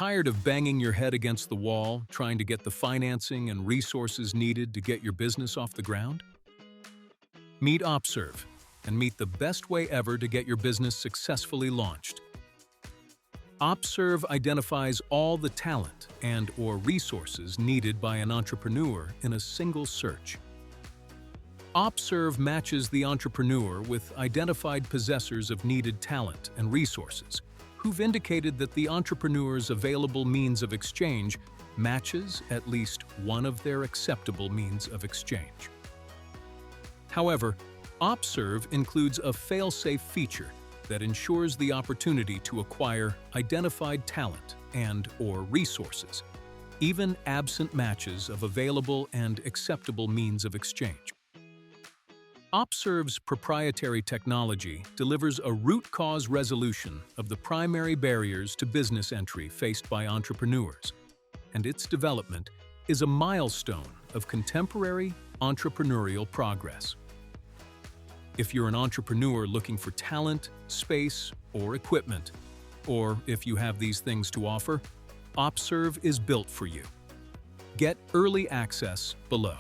Tired of banging your head against the wall, trying to get the financing and resources needed to get your business off the ground? Meet OpServ and meet the best way ever to get your business successfully launched. OpServ identifies all the talent and/or resources needed by an entrepreneur in a single search. OpServ matches the entrepreneur with identified possessors of needed talent and resources who've indicated that the entrepreneur's available means of exchange matches at least one of their acceptable means of exchange. However, OpServ includes a fail-safe feature that ensures the opportunity to acquire identified talent and/or resources, even absent matches of available and acceptable means of exchange. OpServ's proprietary technology delivers a root cause resolution of the primary barriers to business entry faced by entrepreneurs, and its development is a milestone of contemporary entrepreneurial progress. If you're an entrepreneur looking for talent, space, or equipment, or if you have these things to offer, OpServ is built for you. Get early access below.